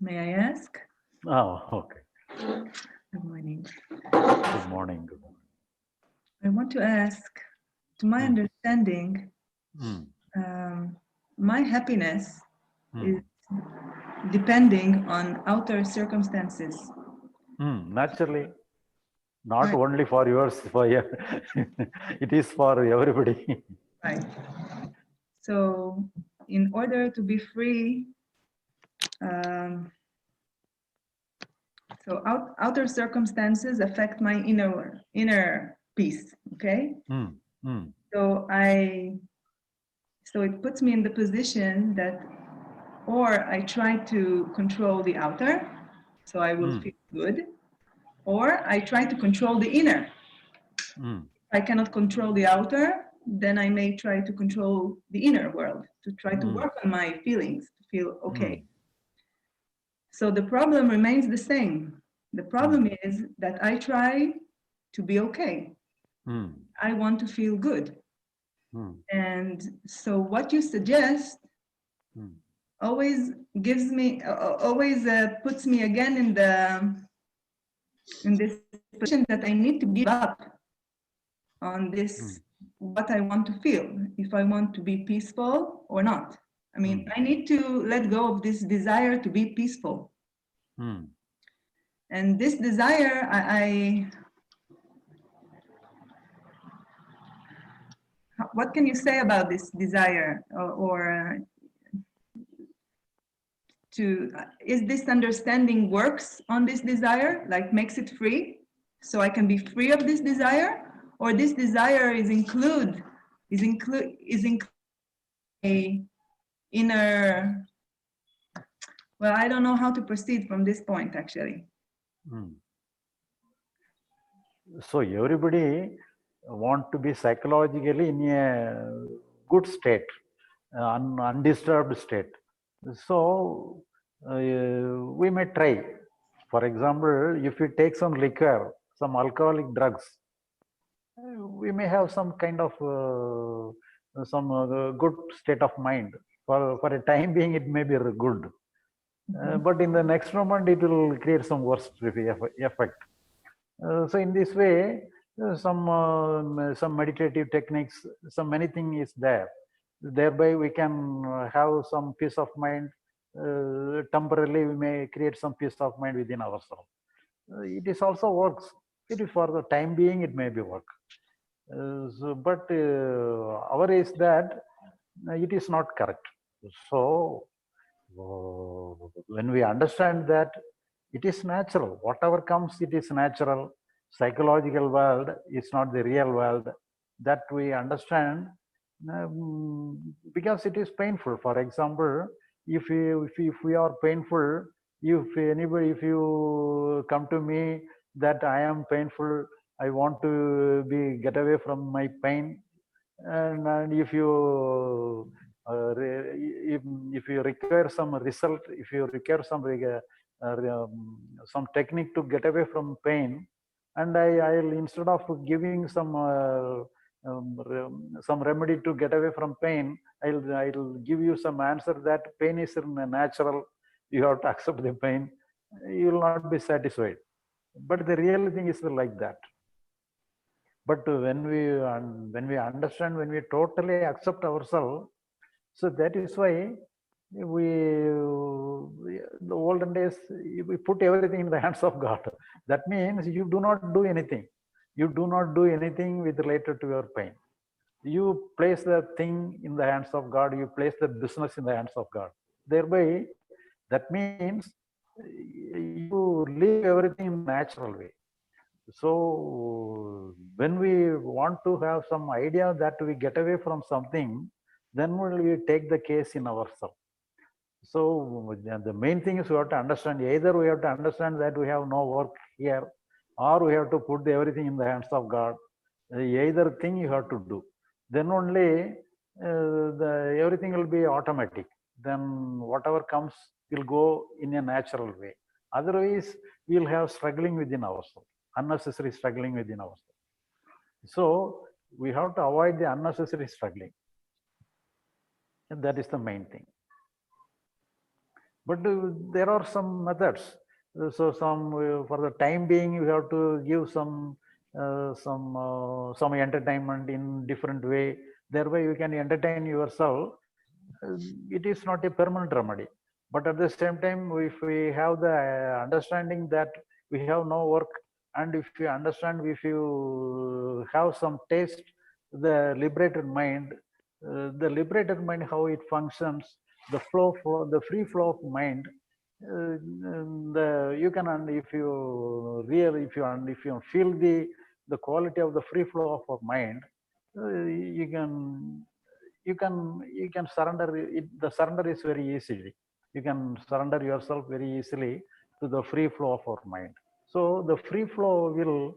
May I ask? Oh, okay. Good morning. Good morning. Good morning. I want to ask, to my understanding, Mm, my happiness is mm, depending on outer circumstances. Naturally, not Right. only for yours, it is for everybody. Right. So, in order to be free, um, so outer circumstances affect my inner peace. Okay. Mm, mm, So so it puts me in the position that, or I try to control the outer, so I will mm, feel good, or I try to control the inner. mm, If I cannot control the outer, then I may try to control the inner world, to try to mm, work on my feelings, to feel mm, okay. So the problem remains the same. The problem is that I try to be okay. mm, I want to feel good. mm, And so what you suggest mm, always gives me, always puts me again in this position that I need to give up on this, what I want to feel, if I want to be peaceful or not. I mean, I need to let go of this desire to be peaceful. mm. And this desire, what can you say about this desire? Or is this understanding works on this desire, like makes it free? So I can be free of this desire? Or this desire is a inner, well, I don't know how to proceed from this point actually. Mm. So everybody want to be psychologically in a good state, undisturbed state. So we may try. For example, if you take some liquor, some alcoholic drugs, we may have some kind of some good state of mind. For a time being, it may be good. But in the next moment, it will create some worse effect. So in this way, some meditative techniques, some many things is there. Thereby we can have some peace of mind. Temporarily, we may create some peace of mind within ourselves. It is also works. It is for the time being, it may be work. But our is that it is not correct. So when we understand that it is natural, whatever comes, it is natural. Psychological world is not the real world. That we understand because it is painful. For example, if we are painful, if you come to me that I am painful, I want to be get away from my pain, and if you if you require some result, if you require some technique to get away from pain, and I'll instead of giving some remedy to get away from pain, I'll give you some answer that pain is natural. You have to accept the pain. You will not be satisfied. But the real thing is like that. But when we understand, when we totally accept ourselves, so that is why the olden days we put everything in the hands of God. That means you do not do anything. You do not do anything with related to your pain. You place the thing in the hands of God. You place the business in the hands of God. Thereby, that means you leave everything in a natural way. So when we want to have some idea that we get away from something, then will we take the case in ourselves. So the main thing is we have to understand, either we have to understand that we have no work here, or we have to put everything in the hands of God. Either thing you have to do. Then only everything will be automatic. Then whatever comes will go in a natural way. Otherwise, we'll have struggling within ourselves, unnecessary struggling within ourselves. So we have to avoid the unnecessary struggling. And that is the main thing. But there are some methods. So some for the time being, you have to give some entertainment in different way. Thereby, you can entertain yourself. It is not a permanent remedy. But at the same time, if we have the understanding that we have no work, and if you understand, if you have some taste, the liberated mind, how it functions, the the free flow of mind, you can, and if you if you feel the quality of the free flow of our mind, you can you can surrender it. The surrender is very easy. You can surrender yourself very easily to the free flow of our mind. So the free flow will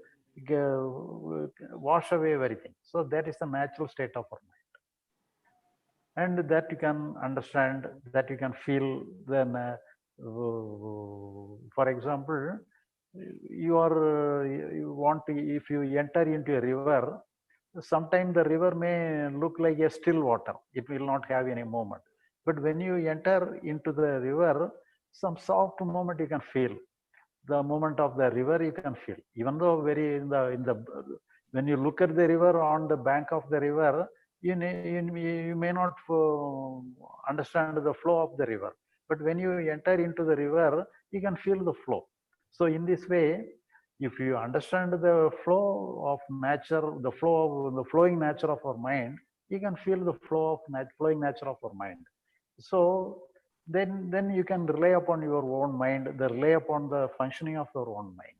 wash away everything. So that is the natural state of our mind, and that you can understand, that you can feel. Then for example, you want to, if you enter into a river, sometimes the river may look like a still water. It will not have any movement. But when you enter into the river, some soft movement you can feel. The movement of the river you can feel. Even though very in the when you look at the river, on the bank of the river, you may not understand the flow of the river. But when you enter into the river, you can feel the flow. So in this way, if you understand the flow of nature, the flowing nature of our mind, you can feel the flowing nature of our mind. So then you can rely upon your own mind, rely upon the functioning of your own mind.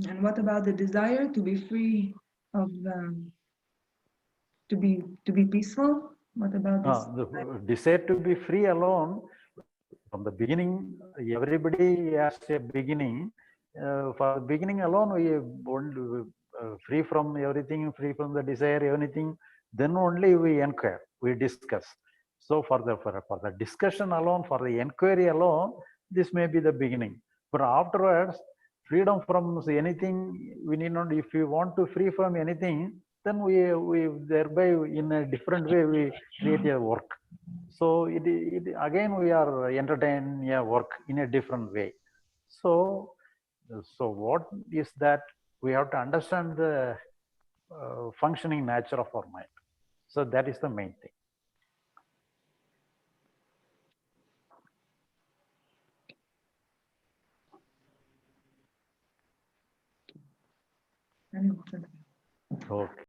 And what about the desire to be free of to be peaceful? What about this? The desire to be free alone, from the beginning, everybody has a beginning. For the beginning alone, we want free from everything, free from the desire, anything. Then only we inquire, we discuss. So for the discussion alone, for the inquiry alone, this may be the beginning. But afterwards, freedom from anything, we need not. If you want to free from anything, then we thereby in a different way we create a work. So again we are entertaining a work in a different way. So what is that? We have to understand the functioning nature of our mind. So that is the main thing. Okay.